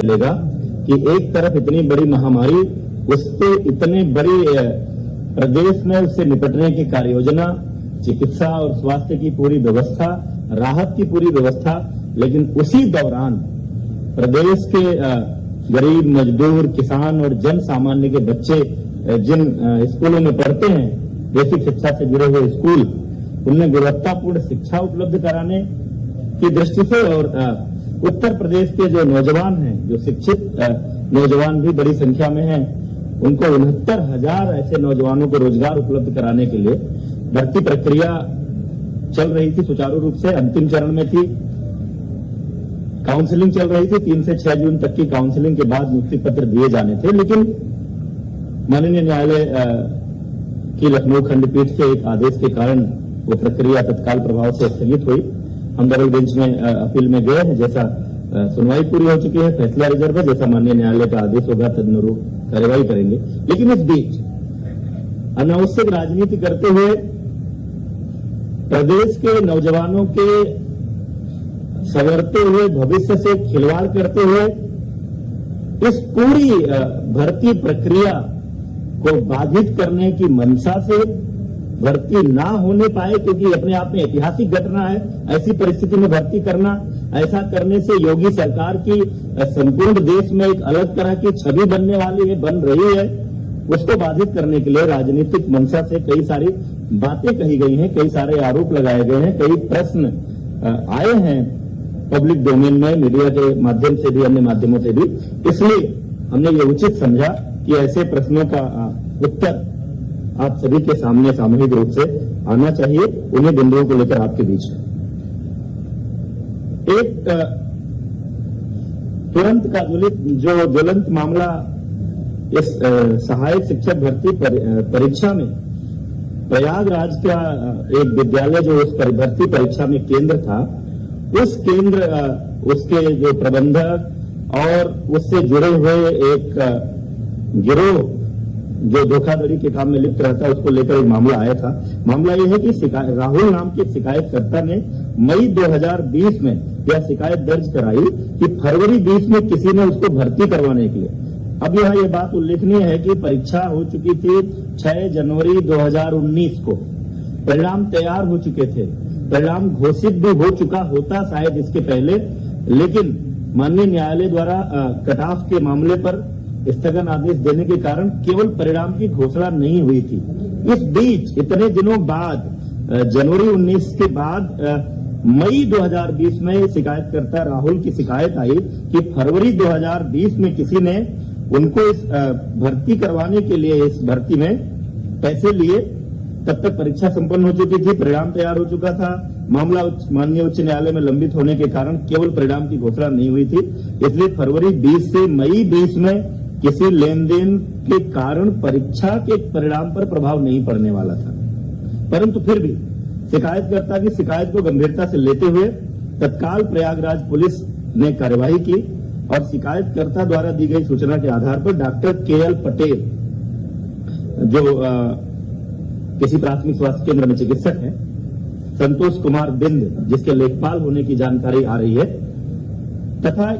मिलेगा कि एक तरफ इतनी बड़ी महामारी, उस पे इतने बड़ी प्रदेश में उससे निपटने की कार्य योजना, चिकित्सा और स्वास्थ्य की पूरी व्यवस्था, राहत की पूरी व्यवस्था, लेकिन उसी दौरान प्रदेश के गरीब, मजदूर, किसान और जन सामान्य के बच्चे जिन स्कूलों में पढ़ते हैं, बेसिक शिक्षा से जुड़े हुए स्कूल, उनमें गुणवत्तापूर्ण शिक्षा उपलब्ध कराने की दृष्टि से और उत्तर प्रदेश के जो नौजवान हैं, जो शिक्षित नौजवान भी बड़ी संख्या में हैं, उनको 69,000 ऐसे नौजवानों को रोजगार उपलब्ध कराने के लिए भर्ती प्रक्रिया चल रही थी, सुचारू रूप से अंतिम चरण में थी। काउंसलिंग चल रही थी, 3 से 6 जून तक की काउंसलिंग के बाद नियुक्ति पत्र दिए जाने थे, लेकिन माननीय न्यायालय की लखनऊ खंडपीठ के एक आदेश के कारण वो प्रक्रिया तत्काल प्रभाव से स्थगित हुई। हम डबल बेंच में अपील में गए हैं, जैसा सुनवाई पूरी हो चुकी है, फैसला रिजर्व है, जैसा माननीय न्यायालय का आदेश होगा तदनुरूप कार्यवाही करेंगे। लेकिन इस बीच अनावश्यक राजनीति करते हुए प्रदेश के नौजवानों के संवरते हुए भविष्य से खिलवाड़ करते हुए इस पूरी भर्ती प्रक्रिया को बाधित करने की मंशा से भर्ती ना होने पाए, क्योंकि अपने आप में ऐतिहासिक घटना है ऐसी परिस्थिति में भर्ती करना। ऐसा करने से योगी सरकार की संपूर्ण देश में एक अलग तरह की छवि बनने वाली है, बन रही है। उसको बाधित करने के लिए राजनीतिक मंशा से कई सारी बातें कही गई हैं, कई सारे आरोप लगाए गए हैं, कई प्रश्न आए हैं पब्लिक डोमेन में, मीडिया के माध्यम से भी, अन्य माध्यमों से भी। इसलिए हमने ये उचित समझा कि ऐसे प्रश्नों का उत्तर आप सभी के सामने सामूहिक रूप से आना चाहिए, उन्हीं बिंदुओं को लेकर आपके बीच में एक तुरंत का जो ज्वलंत मामला इस सहायक शिक्षक भर्ती परीक्षा में प्रयागराज का एक विद्यालय जो उस भर्ती परीक्षा में केंद्र था, उस केंद्र उसके जो प्रबंधक और उससे जुड़े हुए एक गिरोह जो धोखाधड़ी के काम में लिप्त रहता है, उसको लेकर एक मामला आया था। मामला यह है कि राहुल नाम के शिकायतकर्ता ने मई 2020 में यह शिकायत दर्ज कराई कि फरवरी 20 में किसी ने उसको भर्ती करवाने के लिए। अब यहाँ ये बात उल्लेखनीय है कि परीक्षा हो चुकी थी 6 जनवरी 2019 को, परिणाम तैयार हो चुके थे, परिणाम घोषित भी हो चुका होता शायद इसके पहले, लेकिन माननीय न्यायालय द्वारा कट ऑफ के मामले पर स्थगन आदेश देने के कारण केवल परिणाम की घोषणा नहीं हुई थी। इस बीच इतने दिनों बाद जनवरी 19 के बाद मई 2020 में शिकायतकर्ता राहुल की शिकायत आई कि फरवरी 2020 में किसी ने उनको इस भर्ती करवाने के लिए इस भर्ती में पैसे लिए। तब तक परीक्षा संपन्न हो चुकी थी, परिणाम तैयार हो चुका था। मामला माननीय उच्च न्यायालय में लंबित होने के कारण केवल परिणाम की घोषणा नहीं हुई थी। इसलिए फरवरी 20 से मई 20 में किसी लेन देन के कारण परीक्षा के परिणाम पर प्रभाव नहीं पड़ने वाला था। परंतु फिर भी शिकायतकर्ता की शिकायत को गंभीरता से लेते हुए तत्काल प्रयागराज पुलिस ने कार्यवाही की और शिकायतकर्ता द्वारा दी गई सूचना के आधार पर डॉक्टर KL पटेल, जो किसी प्राथमिक स्वास्थ्य केंद्र में चिकित्सक हैं, संतोष कुमार बिंद जिसके लेखपाल होने की जानकारी आ रही है, तथा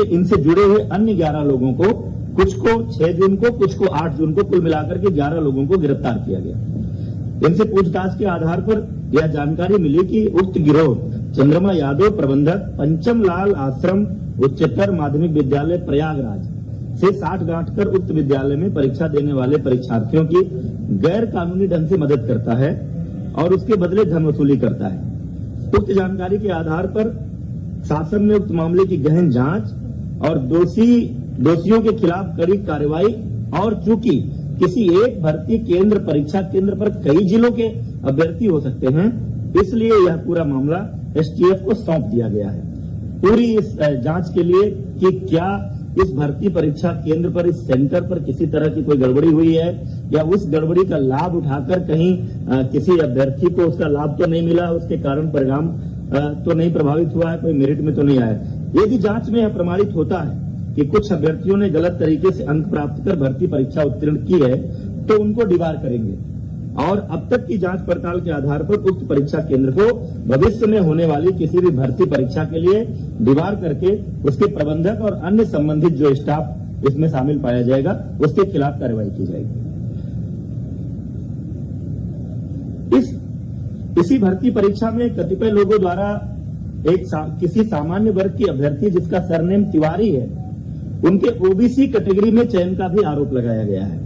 इनसे जुड़े हुए अन्य 11 लोगों को, कुछ को 6 जून को, कुछ को 8 जून को, कुल मिलाकर के 11 लोगों को गिरफ्तार किया गया। इनसे पूछताछ के आधार पर यह जानकारी मिली कि उक्त गिरोह चंद्रमा यादव, प्रबंधक, पंचम लाल आश्रम उच्चतर माध्यमिक विद्यालय प्रयागराज से साठ गांठ कर उक्त विद्यालय में परीक्षा देने वाले परीक्षार्थियों की गैर कानूनी ढंग से मदद करता है और उसके बदले धन वसूली करता है। उक्त जानकारी के आधार पर शासन ने उक्त मामले की गहन जांच और दोषियों के खिलाफ कड़ी कार्रवाई, और चूंकि किसी एक भर्ती केंद्र, परीक्षा केंद्र पर कई जिलों के अभ्यर्थी हो सकते हैं, इसलिए यह पूरा मामला STF को सौंप दिया गया है। पूरी इस जांच के लिए कि क्या इस भर्ती परीक्षा केंद्र पर, इस सेंटर पर किसी तरह की कोई गड़बड़ी हुई है या उस गड़बड़ी का लाभ उठाकर कहीं किसी अभ्यर्थी को उसका लाभ तो नहीं मिला, उसके कारण परिणाम तो नहीं प्रभावित हुआ है, कोई मेरिट में तो नहीं आया। यदि जांच में यह प्रमाणित होता है कि कुछ अभ्यर्थियों ने गलत तरीके से अंक प्राप्त कर भर्ती परीक्षा उत्तीर्ण की है, तो उनको डिबार करेंगे और अब तक की जांच पड़ताल के आधार पर उक्त परीक्षा केंद्र को भविष्य में होने वाली किसी भी भर्ती परीक्षा के लिए दीवार करके उसके प्रबंधक और अन्य संबंधित जो स्टाफ इसमें शामिल पाया जाएगा उसके खिलाफ कार्रवाई की जाएगी। इसी भर्ती परीक्षा में कतिपय लोगों द्वारा किसी सामान्य वर्ग की अभ्यर्थी जिसका सरनेम तिवारी है उनके ओबीसी कैटेगरी में चयन का भी आरोप लगाया गया है।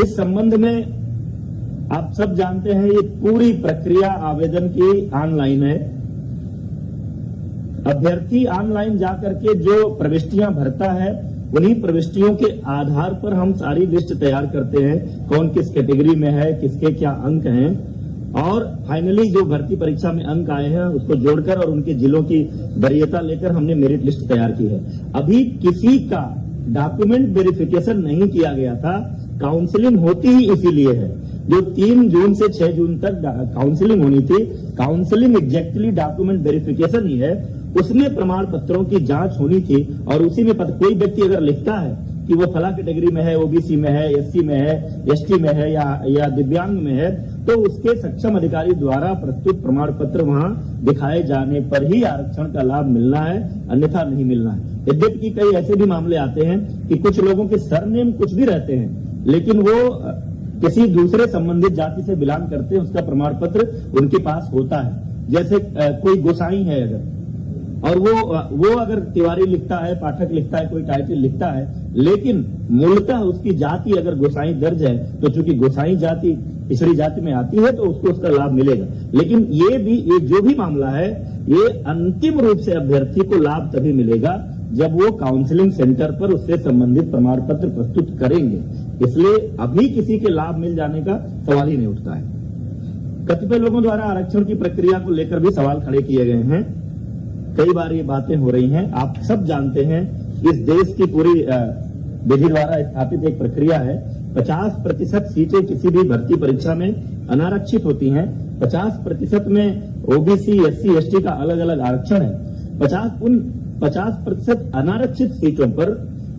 इस संबंध में आप सब जानते हैं ये पूरी प्रक्रिया आवेदन की ऑनलाइन है। अभ्यर्थी ऑनलाइन जाकर के जो प्रविष्टियां भरता है उन्हीं प्रविष्टियों के आधार पर हम सारी लिस्ट तैयार करते हैं, कौन किस कैटेगरी में है, किसके क्या अंक हैं, और फाइनली जो भर्ती परीक्षा में अंक आए हैं उसको जोड़कर और उनके जिलों की वरीयता लेकर हमने मेरिट लिस्ट तैयार की है। अभी किसी का डॉक्यूमेंट वेरिफिकेशन नहीं किया गया था। काउंसलिंग होती ही इसीलिए है। जो 3 जून से 6 जून तक काउंसलिंग होनी थी, काउंसलिंग एग्जैक्टली डॉक्यूमेंट वेरिफिकेशन ही है। उसमें प्रमाण पत्रों की जांच होनी थी और उसी में कोई व्यक्ति अगर लिखता है कि वो फला कैटेगरी में है, ओबीसी में है, एससी में है, एसटी में है या दिव्यांग में है, तो उसके सक्षम अधिकारी द्वारा प्रस्तुत प्रमाण पत्र वहां दिखाए जाने पर ही आरक्षण का लाभ मिलना है, अन्यथा नहीं मिलना है। यद्यपि कि कई ऐसे भी मामले आते हैं कि कुछ लोगों के सरनेम कुछ भी रहते हैं लेकिन वो किसी दूसरे संबंधित जाति से बिलोंग करते हैं, उसका प्रमाण पत्र उनके पास होता है। जैसे कोई गोसाई है अगर, और वो अगर तिवारी लिखता है, पाठक लिखता है, कोई टाइटल लिखता है, लेकिन मूलतः उसकी जाति अगर गोसाई दर्ज है तो चूंकि गोसाई जाति पिछड़ी जाति में आती है तो उसको उसका लाभ मिलेगा। लेकिन ये जो भी मामला है ये अंतिम रूप से अभ्यर्थी को लाभ तभी मिलेगा जब वो काउंसलिंग सेंटर पर उससे संबंधित प्रमाण पत्र प्रस्तुत करेंगे। इसलिए अभी किसी के लाभ मिल जाने का सवाल ही नहीं उठता है। कतिपय लोगों द्वारा आरक्षण की प्रक्रिया को लेकर भी सवाल खड़े किए गए हैं। कई बार ये बातें हो रही हैं। आप सब जानते हैं इस देश की पूरी विधि द्वारा स्थापित एक प्रक्रिया है। 50% सीटें किसी भी भर्ती परीक्षा में अनारक्षित होती हैं। 50% में ओबीसी, एससी, एसटी का अलग अलग आरक्षण है। 50% अनारक्षित सीटों पर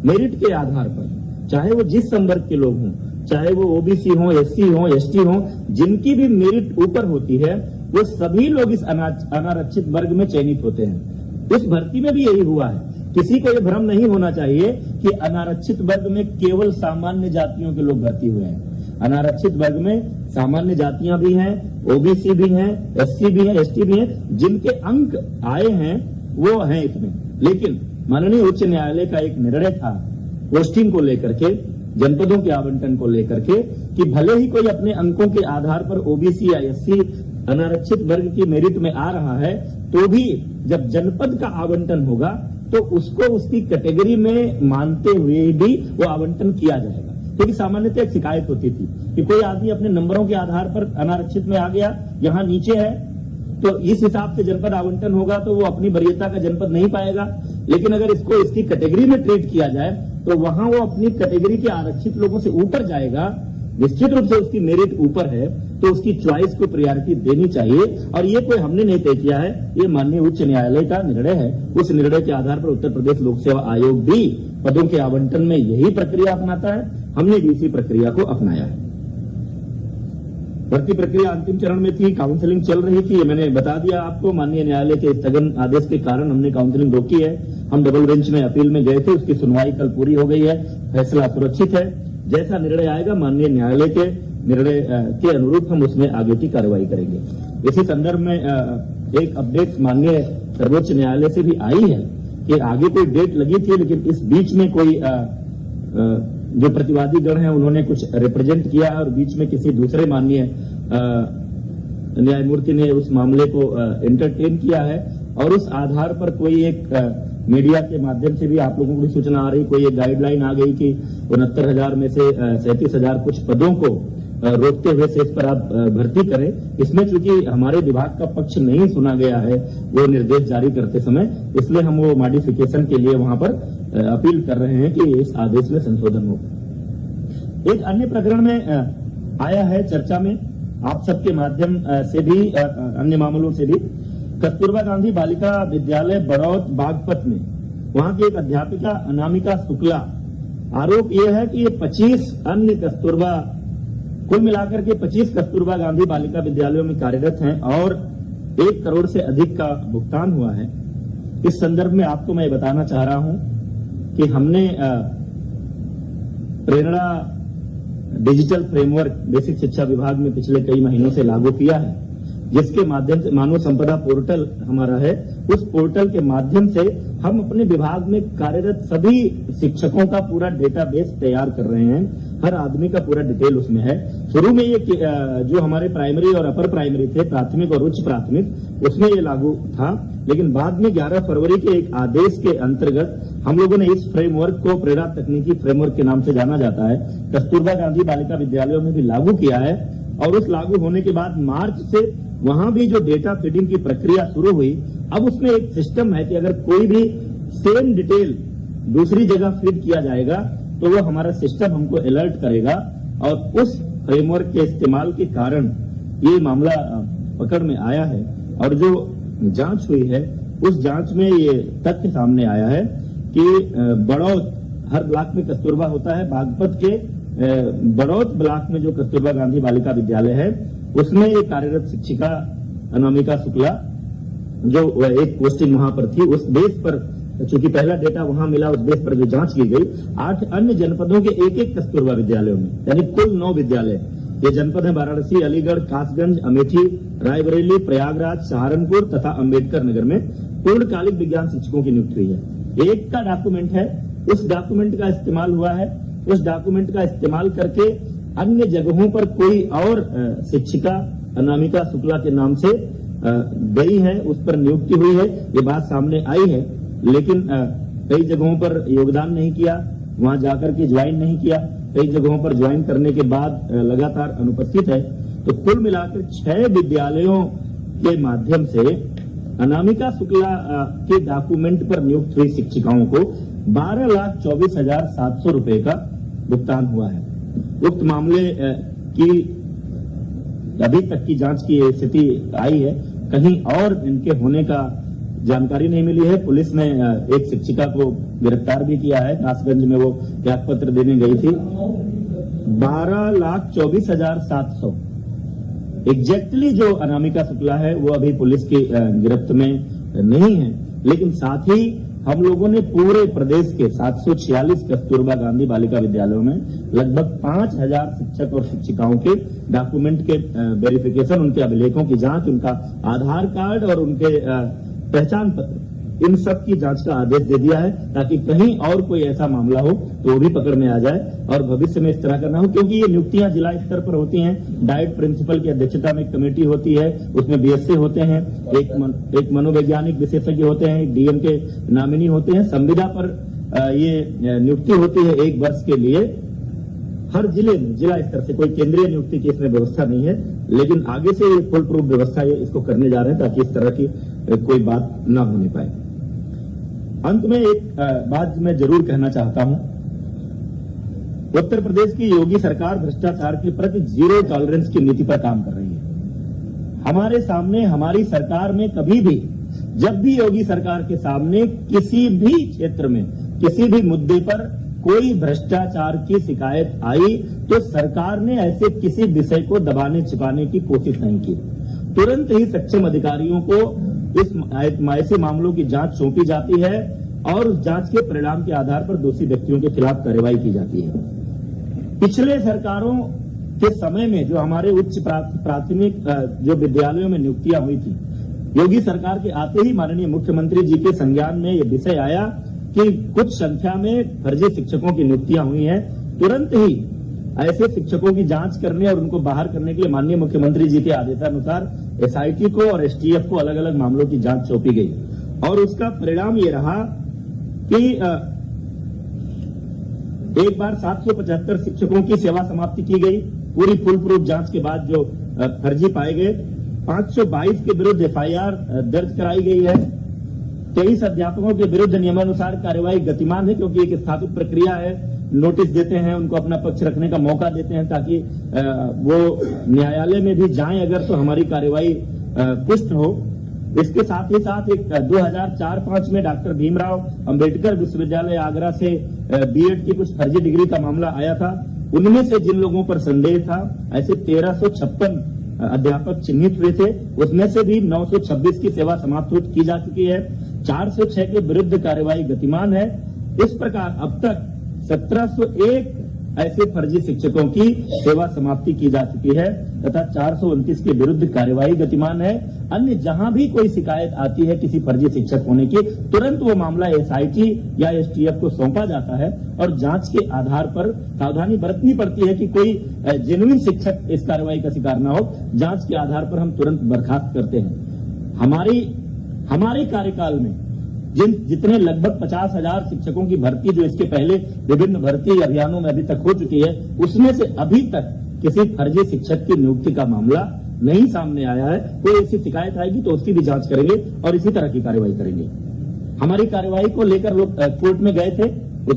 मेरिट के आधार पर, चाहे वो जिस संवर्ग के लोग हों, चाहे वो ओबीसी हों, एससी हों, एसटी हों, जिनकी भी मेरिट ऊपर होती है वो सभी लोग इस अनारक्षित वर्ग में चयनित होते हैं। इस भर्ती में भी यही हुआ है। किसी को यह भ्रम नहीं होना चाहिए कि अनारक्षित वर्ग में केवल सामान्य जातियों के लोग भर्ती हुए हैं। अनारक्षित वर्ग में सामान्य जातियां भी हैं, ओबीसी भी हैं, एससी भी हैं, एसटी भी हैं। जिनके अंक आए हैं वो हैं इसमें। लेकिन माननीय उच्च न्यायालय का एक निर्णय था पोस्टिंग को लेकर के, जनपदों के आवंटन को लेकर के, कि भले ही कोई अपने अंकों के आधार पर ओबीसी या एससी अनारक्षित वर्ग की मेरिट में आ रहा है तो भी जब जनपद का आवंटन होगा तो उसको उसकी कैटेगरी में मानते हुए भी वो आवंटन किया जाएगा। क्योंकि सामान्यतः एक शिकायत होती थी कि कोई आदमी अपने नंबरों के आधार पर अनारक्षित में आ गया, यहाँ नीचे है, तो इस हिसाब से जनपद आवंटन होगा तो वो अपनी वरीयता का जनपद नहीं पाएगा। लेकिन अगर इसको इसकी कैटेगरी में ट्रीट किया जाए तो वहां वो अपनी कैटेगरी के आरक्षित लोगों से ऊपर जाएगा। निश्चित रूप से उसकी मेरिट ऊपर है तो उसकी चॉइस को प्रायोरिटी देनी चाहिए। और ये कोई हमने नहीं तय किया है, ये माननीय उच्च न्यायालय का निर्णय है। उस निर्णय के आधार पर उत्तर प्रदेश लोक सेवा आयोग भी पदों के आवंटन में यही प्रक्रिया अपनाता है। हमने भी इसी प्रक्रिया को अपनाया है। भर्ती प्रक्रिया अंतिम चरण में थी, काउंसलिंग चल रही थी, मैंने बता दिया आपको। माननीय न्यायालय के स्थगन आदेश के कारण हमने काउंसलिंग रोकी है। हम डबल बेंच में अपील में गए थे, उसकी सुनवाई कल पूरी हो गई है। फैसला सुरक्षित है। जैसा निर्णय आएगा माननीय न्यायालय के निर्णय के अनुरूप हम उसमें आगे की कार्रवाई करेंगे। इसी संदर्भ में एक अपडेट माननीय सर्वोच्च न्यायालय से भी आई है कि आगे कोई डेट लगी थी, लेकिन इस बीच में कोई जो प्रतिवादी गण है उन्होंने कुछ रिप्रेजेंट किया और बीच में किसी दूसरे माननीय न्यायमूर्ति ने उस मामले को एंटरटेन किया है और उस आधार पर कोई एक मीडिया के माध्यम से भी आप लोगों को भी सूचना आ रही, कोई एक गाइडलाइन आ गई कि 69,000 में से 37,000 कुछ पदों को रोकते हुए शेष पर आप भर्ती करें। इसमें चूंकि हमारे विभाग का पक्ष नहीं सुना गया है वो निर्देश जारी करते समय, इसलिए हम वो मॉडिफिकेशन के लिए वहां पर अपील कर रहे हैं कि इस आदेश में संशोधन हो। एक अन्य प्रकरण में आया है चर्चा में आप सबके माध्यम से भी, अन्य मामलों से भी, कस्तूरबा गांधी बालिका विद्यालय बड़ौत बागपत में वहां की एक अध्यापिका अनामिका शुक्ला, आरोप यह है कि ये 25 अन्य कस्तूरबा कुल मिलाकर के 25 कस्तूरबा गांधी बालिका विद्यालयों में कार्यरत हैं और 1 करोड़ से अधिक का भुगतान हुआ है। इस संदर्भ में आपको मैं बताना चाह रहा हूं कि हमने प्रेरणा डिजिटल फ्रेमवर्क बेसिक शिक्षा विभाग में पिछले कई महीनों से लागू किया है, जिसके माध्यम से मानव संपदा पोर्टल हमारा है। उस पोर्टल के माध्यम से हम अपने विभाग में कार्यरत सभी शिक्षकों का पूरा डेटाबेस तैयार कर रहे हैं। हर आदमी का पूरा डिटेल उसमें है। शुरू में ये जो हमारे प्राइमरी और अपर प्राइमरी थे, प्राथमिक और उच्च प्राथमिक, उसमें ये लागू था, लेकिन बाद में 11 फरवरी के एक आदेश के अंतर्गत हम लोगों ने इस फ्रेमवर्क को प्रेरणा तकनीकी फ्रेमवर्क के नाम से जाना जाता है, कस्तूरबा गांधी बालिका विद्यालयों में भी लागू किया है। और उस लागू होने के बाद मार्च से वहां भी जो डेटा फीडिंग की प्रक्रिया शुरू हुई, अब उसमें एक सिस्टम है कि अगर कोई भी सेम डिटेल दूसरी जगह फीड किया जाएगा तो वो हमारा सिस्टम हमको अलर्ट करेगा। और उस फ्रेमवर्क के इस्तेमाल के कारण ये मामला पकड़ में आया है। और जो जांच हुई है उस जांच में ये तथ्य सामने आया है कि बड़ौत, हर ब्लॉक में कस्तूरबा होता है, बागपत के बड़ौत ब्लॉक में जो कस्तूरबा गांधी बालिका विद्यालय है उसमें ये कार्यरत शिक्षिका अनामिका शुक्ला, जो एक पोस्टिंग वहां पर थी, उस बेस पर चूंकि पहला डेटा वहां मिला, उस बेस पर जो जांच की गई, 8 अन्य जनपदों के एक कस्तूरबा विद्यालयों में, यानी कुल 9 विद्यालय। ये जनपद है वाराणसी, अलीगढ़, कासगंज, अमेठी, रायबरेली, प्रयागराज, सहारनपुर तथा अंबेडकर नगर में पूर्णकालिक विज्ञान शिक्षकों की नियुक्ति हुई है। एक का डॉक्यूमेंट है, उस डॉक्यूमेंट का इस्तेमाल हुआ है। उस डॉक्यूमेंट का इस्तेमाल करके अन्य जगहों पर कोई और शिक्षिका अनामिका शुक्ला के नाम से गई है, उस पर नियुक्ति हुई है, ये बात सामने आई है। लेकिन कई जगहों पर योगदान नहीं किया, वहां जाकर के ज्वाइन नहीं किया, कई जगहों पर ज्वाइन करने के बाद लगातार अनुपस्थित है। तो कुल मिलाकर 6 विद्यालयों के माध्यम से अनामिका शुक्ला के डॉक्यूमेंट पर नियुक्त हुई शिक्षिकाओं को 12,24,700 रुपए का भुगतान हुआ है। उक्त मामले की अभी तक की जांच की स्थिति आई है, कहीं और इनके होने का जानकारी नहीं मिली है। पुलिस ने एक शिक्षिका को गिरफ्तार भी किया है, कासगंज में वो त्याग पत्र देने गई थी। 12,24,700 एग्जैक्टली जो अनामिका शुक्ला है वो अभी पुलिस की गिरफ्त में नहीं है। लेकिन साथ ही हम लोगों ने पूरे प्रदेश के 746 कस्तूरबा गांधी बालिका विद्यालयों में लगभग 5,000 शिक्षक और शिक्षिकाओं के डॉक्यूमेंट के वेरिफिकेशन, उनके अभिलेखों की जांच, उनका आधार कार्ड और उनके पहचान पत्र, इन सब की जांच का आदेश दे दिया है, ताकि कहीं और कोई ऐसा मामला हो तो वो भी पकड़ में आ जाए और भविष्य में इस तरह का ना हो। क्योंकि ये नियुक्तियां जिला स्तर पर होती हैं, डाइट प्रिंसिपल की अध्यक्षता में एक कमेटी होती है, उसमें बीएससी होते हैं, एक मनोवैज्ञानिक विशेषज्ञ होते हैं, एक डीएम के नामिनी होते हैं। संविदा पर ये नियुक्ति होती है 1 वर्ष के लिए। हर जिले में जिला स्तर से कोई केंद्रीय नियुक्ति की इसमें व्यवस्था नहीं है, लेकिन आगे से ये फुल प्रूफ व्यवस्था ये इसको करने जा रहे हैं ताकि इस तरह की कोई बात ना होने पाए। अंत में एक बात मैं जरूर कहना चाहता हूं, उत्तर प्रदेश की योगी सरकार भ्रष्टाचार के प्रति जीरो टॉलरेंस की नीति पर काम कर रही है। हमारे सामने, हमारी सरकार में कभी भी, जब भी योगी सरकार के सामने किसी भी क्षेत्र में, किसी भी मुद्दे पर कोई भ्रष्टाचार की शिकायत आई तो सरकार ने ऐसे किसी विषय को दबाने छिपाने की कोशिश नहीं की। तुरंत ही सक्षम अधिकारियों को इस ऐसे मामलों की जांच सौंपी जाती है और उस जांच के परिणाम के आधार पर दोषी व्यक्तियों के खिलाफ कार्रवाई की जाती है। पिछले सरकारों के समय में जो हमारे उच्च प्राथमिक जो विद्यालयों में नियुक्तियां हुई थी, योगी सरकार के आते ही माननीय मुख्यमंत्री जी के संज्ञान में यह विषय आया कि कुछ संख्या में फर्जी शिक्षकों की नियुक्तियां हुई हैं। तुरंत ही ऐसे शिक्षकों की जांच करने और उनको बाहर करने के लिए माननीय मुख्यमंत्री जी के आदेशानुसार एसआईटी को और एसटीएफ को अलग अलग मामलों की जांच सौंपी गई और उसका परिणाम ये रहा कि एक बार 775 शिक्षकों की सेवा समाप्ति की गई। पूरी फुल प्रूफ जांच के बाद जो फर्जी पाए गए, 522 के विरुद्ध एफआईआर दर्ज कराई गई है। 23 अध्यापकों के विरुद्ध नियमानुसार कार्यवाही गतिमान है, क्योंकि एक स्थापित प्रक्रिया है। नोटिस देते हैं, उनको अपना पक्ष रखने का मौका देते हैं ताकि वो न्यायालय में भी जाएं अगर तो हमारी कार्यवाही पुष्ट हो। इसके साथ ही साथ एक 2004-05 में डॉक्टर भीमराव अंबेडकर विश्वविद्यालय आगरा से बीएड की कुछ फर्जी डिग्री का मामला आया था। उनमें से जिन लोगों पर संदेह था, ऐसे 1356 अध्यापक चिन्हित हुए थे, उसमें से भी 926 की सेवा समाप्त की जा चुकी है। 406 के विरुद्ध कार्यवाही गतिमान है। इस प्रकार अब तक 1701 ऐसे फर्जी शिक्षकों की सेवा समाप्ति की जा चुकी है तथा 429 के विरुद्ध कार्यवाही गतिमान है। अन्य जहां भी कोई शिकायत आती है किसी फर्जी शिक्षक होने की, तुरंत वो मामला एसआईटी या एसटीएफ को सौंपा जाता है और जांच के आधार पर सावधानी बरतनी पड़ती है कि कोई जेन्युइन शिक्षक इस कार्रवाई का शिकार न हो। जांच के आधार पर हम तुरंत बर्खास्त करते हैं। हमारे कार्यकाल में जितने लगभग 50,000 शिक्षकों की भर्ती जो इसके पहले विभिन्न भर्ती अभियानों में अभी तक हो चुकी है, उसमें से अभी तक किसी फर्जी शिक्षक की नियुक्ति का मामला नहीं सामने आया है। कोई ऐसी शिकायत आएगी तो उसकी भी जांच करेंगे और इसी तरह की कार्रवाई करेंगे। हमारी कार्रवाई को लेकर लोग कोर्ट में गए थे,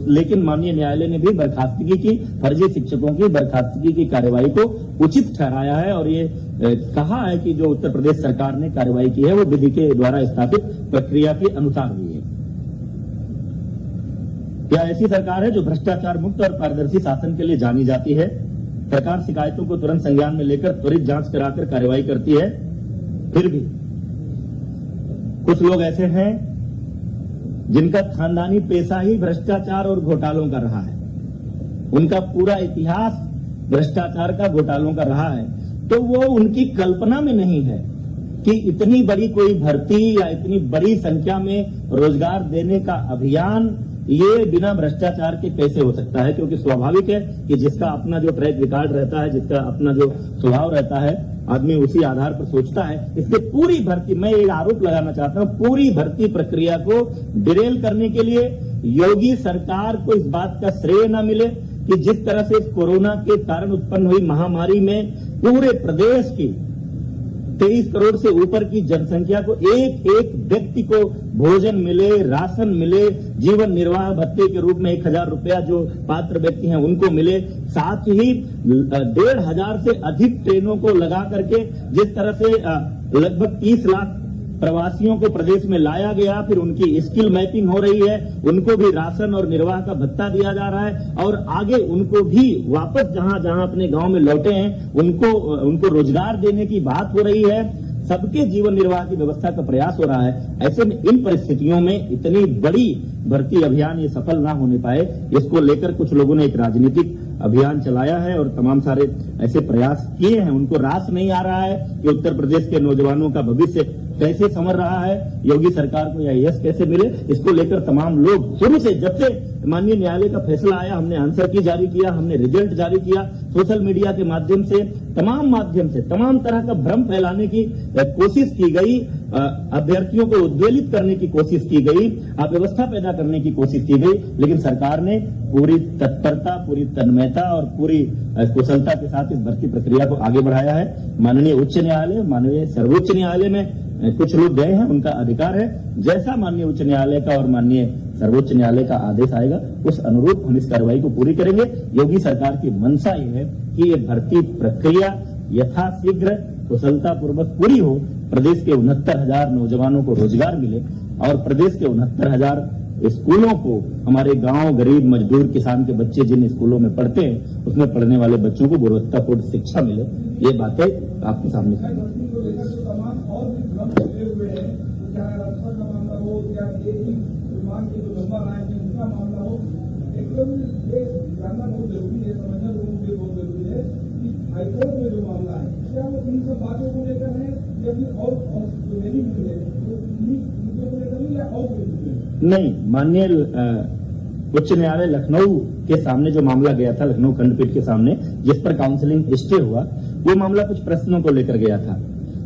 लेकिन माननीय न्यायालय ने भी बर्खास्तगी की, फर्जी शिक्षकों की बर्खास्तगी की कार्रवाई को उचित ठहराया है और ये कहा है कि जो उत्तर प्रदेश सरकार ने कार्रवाई की है वो विधि के द्वारा स्थापित प्रक्रिया के अनुसार हुई है। यह ऐसी सरकार है जो भ्रष्टाचार मुक्त और पारदर्शी शासन के लिए जानी जाती है। सरकार शिकायतों को तुरंत संज्ञान में लेकर त्वरित जांच कराकर कार्रवाई करती है। फिर भी कुछ लोग ऐसे हैं जिनका खानदानी पेशा ही भ्रष्टाचार और घोटालों का रहा है, उनका पूरा इतिहास भ्रष्टाचार का, घोटालों का रहा है, तो वो उनकी कल्पना में नहीं है कि इतनी बड़ी कोई भर्ती या इतनी बड़ी संख्या में रोजगार देने का अभियान ये बिना भ्रष्टाचार के कैसे हो सकता है। क्योंकि स्वाभाविक है कि जिसका अपना जो ट्रैक रिकॉर्ड रहता है, जिसका अपना जो स्वभाव रहता है, आदमी उसी आधार पर सोचता है। इसलिए पूरी भर्ती, मैं एक आरोप लगाना चाहता हूं, पूरी भर्ती प्रक्रिया को डिरेल करने के लिए योगी सरकार को इस बात का श्रेय न मिले कि जिस तरह से कोरोना के कारण उत्पन्न हुई महामारी में पूरे प्रदेश की 23 करोड़ से ऊपर की जनसंख्या को एक एक व्यक्ति को भोजन मिले, राशन मिले, जीवन निर्वाह भत्ते के रूप में 1,000 रुपया जो पात्र व्यक्ति हैं उनको मिले, साथ ही 1,500 से अधिक ट्रेनों को लगा करके जिस तरह से लगभग 30 लाख प्रवासियों को प्रदेश में लाया गया, फिर उनकी स्किल मैपिंग हो रही है, उनको भी राशन और निर्वाह का भत्ता दिया जा रहा है और आगे उनको भी वापस जहां जहां अपने गांव में लौटे हैं उनको रोजगार देने की बात हो रही है। सबके जीवन निर्वाह की व्यवस्था का प्रयास हो रहा है। ऐसे में इन परिस्थितियों में इतनी बड़ी भर्ती अभियान ये सफल ना होने पाए, इसको लेकर कुछ लोगों ने एक राजनीतिक अभियान चलाया है और तमाम सारे ऐसे प्रयास किए हैं। उनको रास नहीं आ रहा है कि उत्तर प्रदेश के नौजवानों का भविष्य कैसे संवर रहा है, योगी सरकार को यह यश कैसे मिले, इसको लेकर तमाम लोग शुरू से, जब से माननीय न्यायालय का फैसला आया, हमने आंसर की जारी किया, हमने रिजल्ट जारी किया, सोशल मीडिया के माध्यम से, तमाम तरह का भ्रम फैलाने की कोशिश की गई, अभ्यर्थियों को उद्वेलित करने की कोशिश की गई, अव्यवस्था पैदा करने की कोशिश की गई, लेकिन सरकार ने पूरी तत्परता, पूरी तन्मयता और पूरी कुशलता के साथ इस भर्ती प्रक्रिया को आगे बढ़ाया है। माननीय उच्च न्यायालय, माननीय सर्वोच्च न्यायालय में कुछ लोग गए हैं, उनका अधिकार है। जैसा माननीय उच्च न्यायालय का और माननीय सर्वोच्च न्यायालय का आदेश आएगा उस अनुरूप हम इस कार्रवाई को पूरी करेंगे। योगी सरकार की मंशा ये है कि ये भर्ती प्रक्रिया यथाशीघ्र कुशलता पूर्वक पूरी हो, प्रदेश के 69,000 नौजवानों को रोजगार मिले और प्रदेश के 69,000 स्कूलों को, हमारे गांव गरीब मजदूर किसान के बच्चे जिन स्कूलों में पढ़ते हैं उसमें पढ़ने वाले बच्चों को गुणवत्तापूर्ण शिक्षा मिले। ये बातें आपके सामने हाईकोर्ट में जो मामला है क्या वो इन सब बातों को लेकर है या फिर और जो नहीं मिले को लेकर या और नहीं। माननीय उच्च न्यायालय लखनऊ के सामने जो मामला गया था, लखनऊ खंडपीठ के सामने, जिस पर काउंसलिंग स्टे हुआ, वो मामला कुछ प्रश्नों को लेकर गया था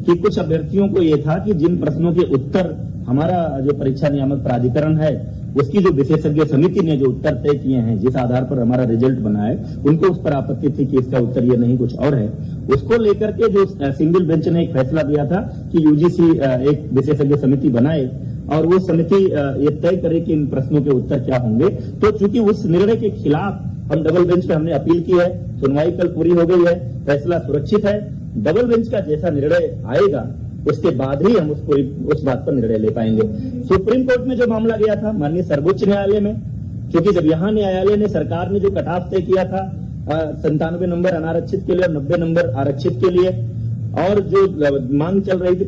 कि कुछ अभ्यर्थियों को ये था कि जिन प्रश्नों के उत्तर हमारा जो परीक्षा नियामक प्राधिकरण है उसकी जो विशेषज्ञ समिति ने जो उत्तर तय किए हैं, जिस आधार पर हमारा रिजल्ट बना है, उनको उस पर आपत्ति थी कि इसका उत्तर ये नहीं कुछ और है। उसको लेकर के जो सिंगल बेंच ने एक फैसला दिया था कि यूजीसी एक विशेषज्ञ समिति बनाए और वो समिति ये तय करे कि इन प्रश्नों के उत्तर क्या होंगे। तो चूंकि उस निर्णय के खिलाफ हम डबल बेंच पे हमने अपील की है, सुनवाई कल पूरी हो गई है, फैसला सुरक्षित है। डबल बेंच का जैसा निर्णय आएगा उसके बाद ही हम उस बात पर निर्णय ले पाएंगे। सुप्रीम कोर्ट में जो मामला गया था माननीय सर्वोच्च न्यायालय में, क्योंकि जब यहाँ न्यायालय ने, सरकार ने जो कट ऑफ तय किया था 97 नंबर अनारक्षित के लिए और 90 नंबर आरक्षित के लिए, और जो मांग चल रही थी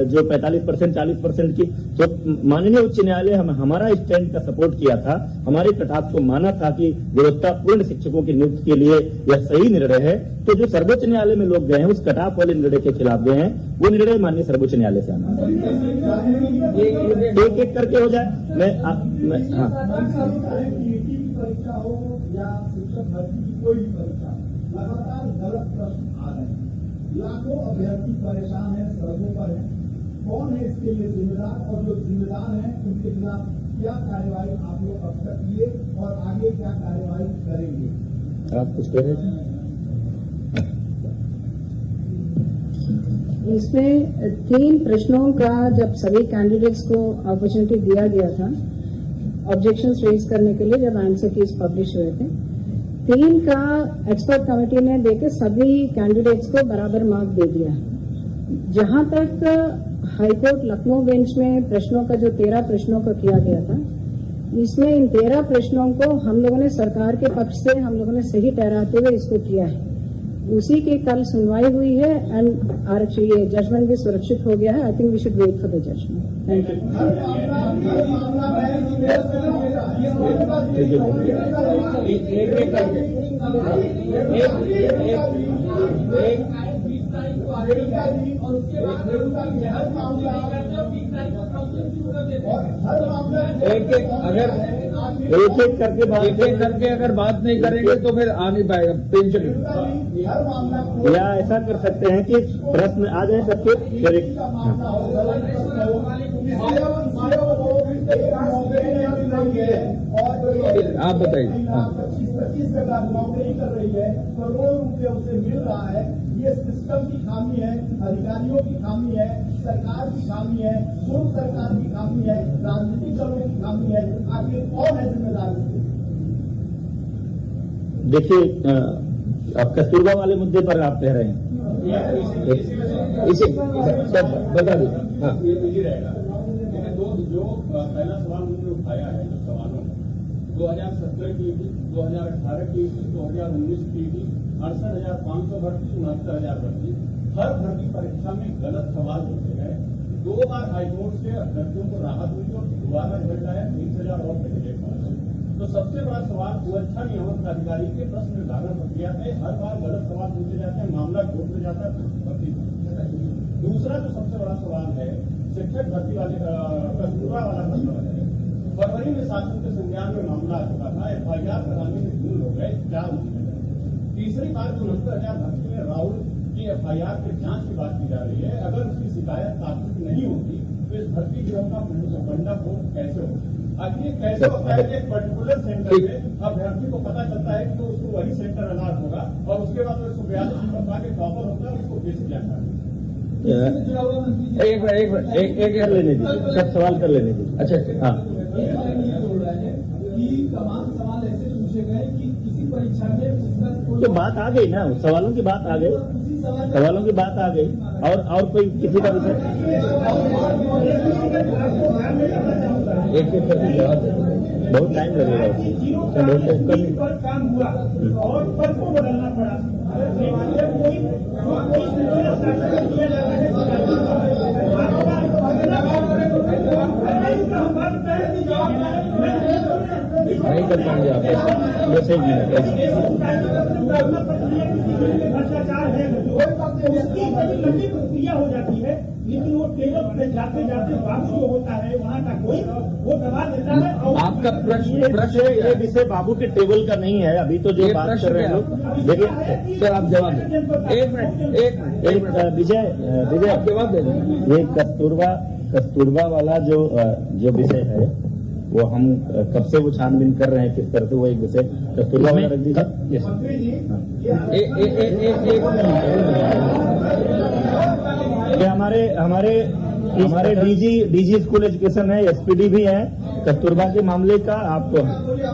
जो 45% 40% की, तो माननीय उच्च न्यायालय हमारा स्टैंड का सपोर्ट किया था, हमारे कटाक्ष को माना था कि गुणवत्तापूर्ण शिक्षकों की नियुक्ति के लिए यह सही निर्णय है। तो जो सर्वोच्च न्यायालय में लोग गए हैं उस कटाव वाले निर्णय के खिलाफ गए हैं, वो निर्णय माननीय सर्वोच्च न्यायालय से आना। एक एक करके हो जाए। मैं हाँ, परीक्षा हो या शिक्षक भर्ती की कोई भी परीक्षा, लगातार गलत प्रश्न आ रहे हैं, लाखों अभ्यर्थी परेशान हैं, सड़कों पर हैं। कौन है इसके लिए जिम्मेदार, और जो जिम्मेदार हैं उनके खिलाफ क्या कार्यवाही आप लोग अब तक किए और आगे क्या कार्यवाही करेंगे? आप कुछ कह रहे थे? इसमें 3 प्रश्नों का जब सभी कैंडिडेट्स को अपॉर्चुनिटी दिया गया था ऑब्जेक्शंस रेज करने के लिए, जब आंसर कीज पब्लिश हुए थे, 3 का एक्सपर्ट कमेटी ने देके सभी कैंडिडेट्स को बराबर मार्क दे दिया। जहां तक हाईकोर्ट लखनऊ बेंच में प्रश्नों का जो 13 प्रश्नों का किया गया था, इसमें इन 13 प्रश्नों को हम लोगों ने सरकार के पक्ष से हम लोगों ने सही ठहराते हुए इसको किया है। उसी की कल सुनवाई हुई है एंड आरक्षण ये जजमेंट भी सुरक्षित हो गया है। I think we should wait for the judgement. Thank एक एक करके अगर बात नहीं करेंगे तो फिर आ नहीं पाएगा पेंशन। या ऐसा कर सकते हैं कि प्रश्न आ जाए सबके, फिर एक आप बताइए। 25 हजार नौकरी कर रही है, करोड़ों रुपये उसे मिल रहा है। ये सिस्टम की खामी है, अधिकारियों की खामी है, सरकार की खामी है, पूर्व सरकार की खामी है, राजनीतिक दलों की खामी है। आखिर कौन है जिम्मेदार? देखिए, आप कस्तूरबा वाले मुद्दे पर आप कह रहे हैं, इसे बता दीजिए। हाँ, जो पहला सवाल उन्होंने उठाया है, जो सवालों 2017 की थी, 2018 की थी, 2019 की थी, 68,500 भर्ती, 69,000 भर्ती। हर भर्ती परीक्षा में गलत सवाल पूछे गए। 2 बार हाईकोर्ट से अभ्यर्थियों को राहत हुई और दोबारा रिजल्ट आया 30,000 और कैंडिडेट पास। तो सबसे बड़ा सवाल सुरक्षा नियामक अधिकारी के प्रश्न निर्धारण प्रक्रिया में हर बार गलत सवाल पूछे जाते हैं, मामला कोर्ट में जाता है, भर्ती। दूसरा जो सबसे बड़ा सवाल है शिक्षक भर्ती वाले कस्तूरबा वाला प्रश्न है। फरवरी में शासन के संज्ञान में मामला आ चुका था, FIR कराने में भूल हो गए, क्या उनकी वजह? तीसरी बार 69,000 भर्ती में राहुल की FIR की जांच की बात की जा रही है। अगर उसकी शिकायत तात्विक नहीं होती तो इस भर्ती गिरोह का भंडाफोड़ कैसे होगा? आखिर ये कैसे होता है कि एक पर्टिकुलर सेंटर में अभ्यर्थी को पता चलता है कि तो उसको वही सेंटर अलाट होगा और उसके बाद 142 नंबर पाके टॉपर होता है, उसको बेसिक जानकारी। एक कर लेने दीजिए, सब सवाल कर लेने दीजिए। अच्छा, हाँ, कि तमाम सवाल ऐसे पूछे गए कि किसी परीक्षा में तो बात आ गई ना, सवालों की बात आ गई, सवालों की बात आ गई। और कोई किसी का विषय एक एक करके जवाब दे, बहुत टाइम लगेगा उसमें। काम हुआ और पद को बदलना पड़ा। नहीं कर पाएंगे आप, वैसे ही भ्रष्टाचार है, उसकी लंबी प्रक्रिया हो जाती है, लेकिन वो टेबल पे जाते जाते बाबू जो होता है वहाँ का कोई वो दबा देता है। और आपका प्रश्न ये विषय बाबू के टेबल का नहीं है। अभी तो जो बात कर रहे हैं लोग, देखिए सर आप जवाब दें। एक मिनट विजय आप जवाब दे दें। ये कस्तूरबा वाला जो विषय है वो हम कब से वो छानबीन कर रहे हैं, किस तरह से वो एक विषय कस्तूरबा वाला रख दीजिए। हमारे डीजी स्कूल एजुकेशन है, SPD भी है। कस्तूरबा के मामले का आप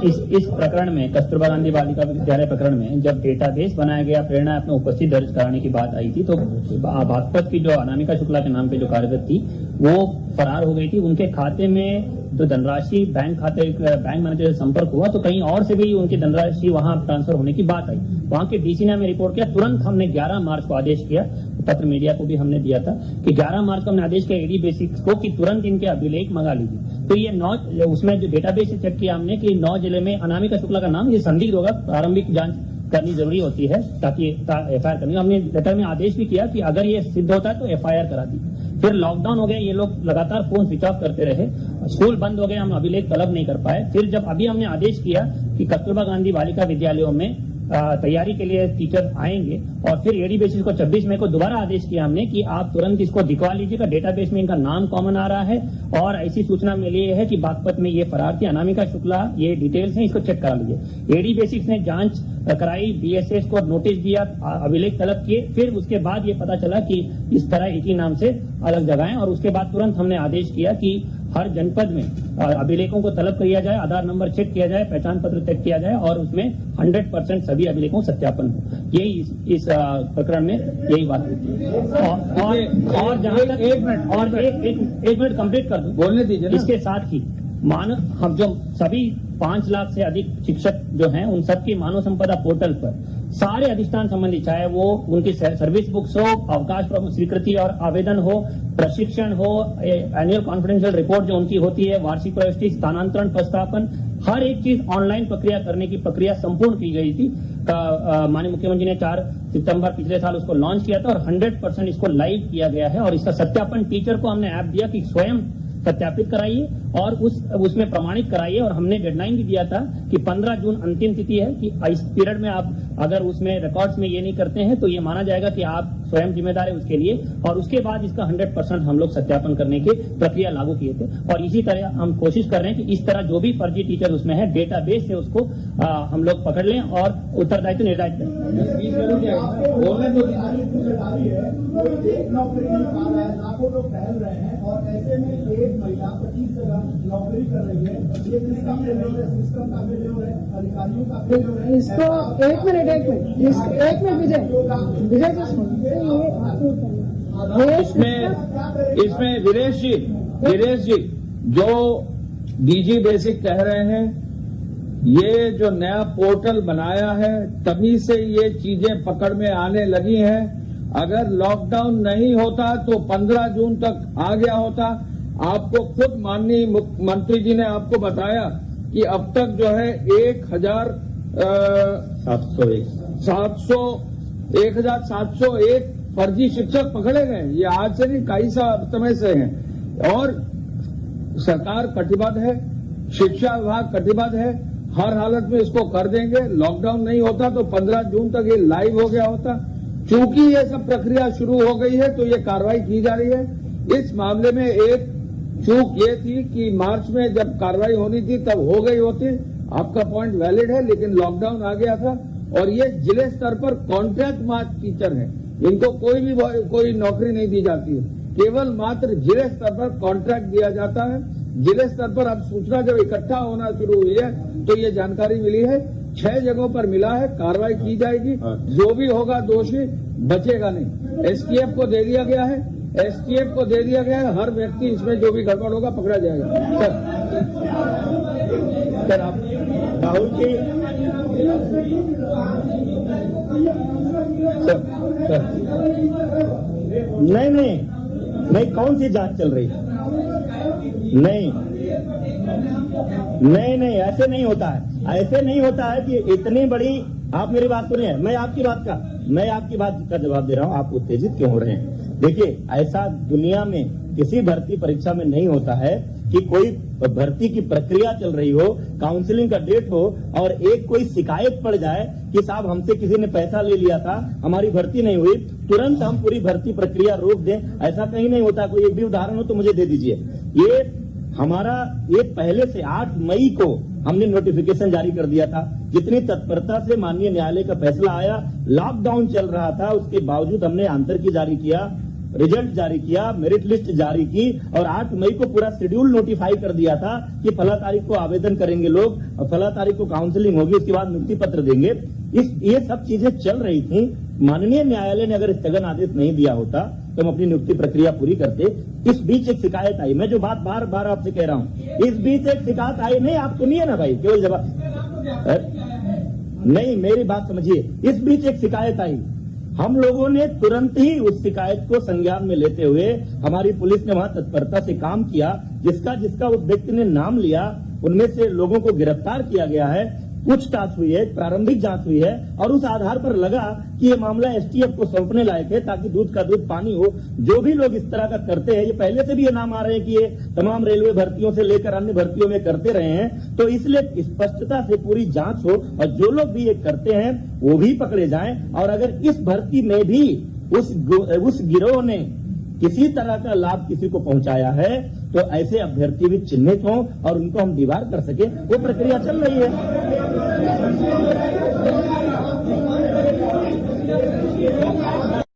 इस प्रकरण में कस्तूरबा गांधी बालिका विद्यालय प्रकरण में जब डेटाबेस बनाया गया, प्रेरणा ऐप में उपस्थित दर्ज कराने की बात आई थी, तो बागपत की जो अनामिका शुक्ला के नाम पे जो कार्यरत थी वो फरार हो गई थी। उनके खाते में जो धनराशि बैंक मैनेजर से संपर्क हुआ तो कहीं और से भी उनकी धनराशि वहां ट्रांसफर होने की बात आई। वहां के डीसी ने हमें रिपोर्ट किया। तुरंत हमने 11 मार्च को आदेश किया, पत्र मीडिया को भी हमने दिया था कि 11 मार्च को हमने आदेश किया एडी बेसिक्स को कि तुरंत इनके अभिलेख मंगा लीजिए। तो ये 9 उसमें जो डेटाबेस से चेक किया हमने कि 9 जिले में अनामिका शुक्ला का नाम ये संदिग्ध होगा, प्रारंभिक जांच करनी जरूरी होती है ताकि एफआईआर करनी। हमने लेटर में आदेश भी किया कि अगर ये सिद्ध होता है तो एफआईआर करा दी। फिर लॉकडाउन हो गया, ये लोग लगातार फोन स्विच ऑफ करते रहे, स्कूल बंद हो गए, हम अभिलेख तलब नहीं कर पाए। फिर जब अभी हमने आदेश किया कि कस्तूरबा गांधी बालिका विद्यालयों में तैयारी के लिए टीचर आएंगे और फिर एडी बेसिस को 26 मई को दोबारा आदेश किया हमने कि आप तुरंत इसको दिखवा लीजिएगा, डेटाबेस में इनका नाम कॉमन आ रहा है और ऐसी सूचना मिली है कि बागपत में ये फरार थी अनामिका शुक्ला, ये डिटेल्स हैं, इसको चेक करा लीजिए। एडी बेसिक्स ने जांच कराई, बीएसएस को नोटिस दिया, अभिलेख तलब किए। फिर उसके बाद ये पता चला कि इस तरह एक ही नाम से अलग जगह है और उसके बाद तुरंत हमने आदेश किया कि हर जनपद में अभिलेखों को तलब किया जाए, आधार नंबर चेक किया जाए, पहचान पत्र चेक किया जाए और उसमें 100% सभी अभिलेखों सत्यापन हो। यही इस प्रकरण में यही बात होती है। और जहां तक एक मिनट कंप्लीट कर दूं, बोलने दीजिए ना। इसके साथ ही हम जो सभी 5 लाख से अधिक शिक्षक जो हैं उन सबकी मानव संपदा पोर्टल पर सारे अधिष्ठान संबंधी, चाहे वो उनकी सर्विस बुक्स हो, अवकाश स्वीकृति और आवेदन हो, प्रशिक्षण हो, एनुअल कॉन्फिडेंशियल रिपोर्ट जो उनकी होती है, वार्षिक प्रविष्टि, स्थानांतरण प्रस्तापन, हर एक चीज ऑनलाइन प्रक्रिया करने की प्रक्रिया संपूर्ण की गई थी। माननीय मुख्यमंत्री ने 4 सितंबर पिछले साल उसको लॉन्च किया था और 100% इसको लाइव किया गया है और इसका सत्यापन टीचर को हमने ऐप दिया कि स्वयं सत्यापित कराइए और उसमें प्रमाणित कराइए। और हमने डेडलाइन भी दिया था कि 15 जून अंतिम तिथि है कि इस पीरियड में आप अगर उसमें रिकॉर्ड्स में ये नहीं करते हैं तो ये माना जाएगा कि आप स्वयं जिम्मेदार है उसके लिए। और उसके बाद इसका 100% हम लोग सत्यापन करने की प्रक्रिया लागू किए थे। और इसी तरह हम कोशिश कर रहे हैं कि इस तरह जो भी फर्जी टीचर उसमें है डेटाबेस से उसको हम लोग पकड़ लें और उत्तरदायित्व निर्धारित करें। बोलने तो एक नौकरी नहीं पा रहा है, लाखों लोग टहल रहे हैं और ऐसे में एक महिला 25 जगह नौकरी कर रही है। ये सिस्टम का फेल्योर है, अधिकारियों का फेल्योर है। इसको एक मिनट विजय इसमें वीरेश जी जो डीजी बेसिक कह रहे हैं, ये जो नया पोर्टल बनाया है तभी से ये चीजें पकड़ में आने लगी हैं। अगर लॉकडाउन नहीं होता तो 15 जून तक आ गया होता। आपको खुद माननीय मुख्यमंत्री जी ने आपको बताया कि अब तक जो है 1701 फर्जी शिक्षक पकड़े गए। ये आज से नहीं, कई समय से हैं और सरकार कटिबद्ध है, शिक्षा विभाग कटिबद्ध है, हर हालत में इसको कर देंगे। लॉकडाउन नहीं होता तो 15 जून तक ये लाइव हो गया होता। चूंकि ये सब प्रक्रिया शुरू हो गई है तो ये कार्रवाई की जा रही है। इस मामले में एक चूक ये थी कि मार्च में जब कार्रवाई होनी थी तब हो गई होती। आपका पॉइंट वैलिड है, लेकिन लॉकडाउन आ गया था और ये जिले स्तर पर कॉन्ट्रैक्ट मात्र टीचर हैं, इनको कोई नौकरी नहीं दी जाती है, केवल मात्र जिले स्तर पर कॉन्ट्रैक्ट दिया जाता है। जिले स्तर पर अब सूचना जब इकट्ठा होना शुरू हुई है तो ये जानकारी मिली है, 6 जगहों पर मिला है, कार्रवाई की जाएगी। जो भी होगा दोषी बचेगा नहीं। एसटीएफ को दे दिया गया है, हर व्यक्ति इसमें जो भी गड़बड़ होगा पकड़ा जाएगा। सर आप राहुल जी नहीं, कौन सी जांच चल रही है? नहीं, ऐसे नहीं होता है कि इतनी बड़ी। आप मेरी बात सुनिए, मैं आपकी बात का जवाब दे रहा हूं, आप उत्तेजित क्यों हो रहे हैं? देखिए, ऐसा दुनिया में किसी भर्ती परीक्षा में नहीं होता है कि कोई भर्ती की प्रक्रिया चल रही हो, काउंसलिंग का डेट हो और एक कोई शिकायत पड़ जाए कि साहब हमसे किसी ने पैसा ले लिया था, हमारी भर्ती नहीं हुई, तुरंत हम पूरी भर्ती प्रक्रिया रोक दें। ऐसा कहीं नहीं होता। कोई एक भी उदाहरण हो तो मुझे दे दीजिए। ये पहले से 8 मई को हमने नोटिफिकेशन जारी कर दिया था। जितनी तत्परता से माननीय न्यायालय का फैसला आया, लॉकडाउन चल रहा था, उसके बावजूद हमने आंतर की जारी किया, रिजल्ट जारी किया, मेरिट लिस्ट जारी की और 8 मई को पूरा शेड्यूल नोटिफाई कर दिया था कि फला तारीख को आवेदन करेंगे लोग और फला तारीख को काउंसलिंग होगी, उसके बाद नियुक्ति पत्र देंगे। ये सब चीजें चल रही थी। माननीय न्यायालय ने अगर स्थगन आदेश नहीं दिया होता तो हम अपनी नियुक्ति प्रक्रिया पूरी करते। इस बीच एक शिकायत आई, मैं जो बात बार बार आपसे कह रहा हूं, इस बीच एक शिकायत आई, नहीं आप सुनिए ना भाई, केवल जवाब नहीं, मेरी बात समझिए। इस बीच एक शिकायत आई, हम लोगों ने तुरंत ही उस शिकायत को संज्ञान में लेते हुए हमारी पुलिस ने वहां तत्परता से काम किया। जिसका जिसका उस व्यक्ति ने नाम लिया उनमें से लोगों को गिरफ्तार किया गया है, पूछताछ हुई है, प्रारंभिक जांच हुई है और उस आधार पर लगा कि ये मामला एसटीएफ को सौंपने लायक है ताकि दूध का दूध पानी हो। जो भी लोग इस तरह का करते हैं, ये पहले से भी ये नाम आ रहे हैं कि ये तमाम रेलवे भर्तियों से लेकर अन्य भर्तियों में करते रहे हैं, तो इसलिए स्पष्टता से पूरी जांच हो और जो लोग भी ये करते हैं वो भी पकड़े जाएं। और अगर इस भर्ती में भी उस गिरोह ने किसी तरह का लाभ किसी को पहुंचाया है तो ऐसे अभ्यर्थी भी चिन्हित हों और उनको हम दीवार कर सके, वो प्रक्रिया चल रही है।